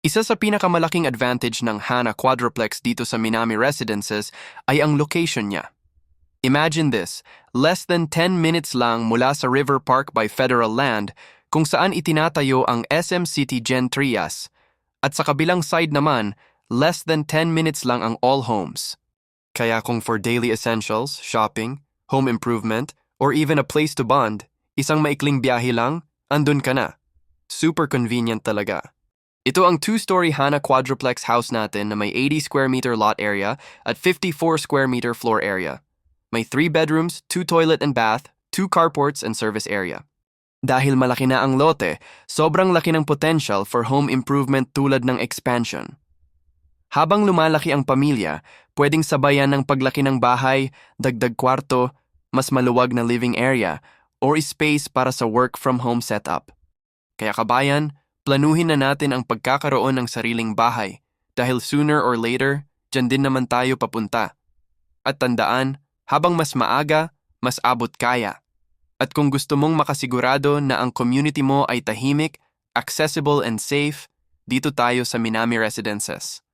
Isa sa pinakamalaking advantage ng Hana Quadruplex dito sa Minami Residences ay ang location niya. Imagine this, less than 10 minutes lang mula sa River Park by Federal Land kung saan itinatayo ang SM City Gen Trias, at sa kabilang side naman, less than 10 minutes lang ang All Homes. Kaya kung for daily essentials, shopping, home improvement, or even a place to bond, isang maikling biyahe lang, andun ka na. Super convenient talaga. Ito ang 2-story Hana Quadruplex house natin na may 80 square meter lot area at 54 square meter floor area. May 3 bedrooms, 2 toilet and bath, 2 carports and service area. Dahil malaki na ang lote, sobrang laki ng potential for home improvement tulad ng expansion. Habang lumalaki ang pamilya, pwedeng sabayan ng paglaki ng bahay, dagdag kwarto, mas maluwag na living area, or space para sa work from home setup. Kaya kabayan, planuhin na natin ang pagkakaroon ng sariling bahay dahil sooner or later, dyan din naman tayo papunta. At tandaan, habang mas maaga, mas abot kaya. At kung gusto mong makasigurado na ang community mo ay tahimik, accessible and safe, dito tayo sa Minami Residences.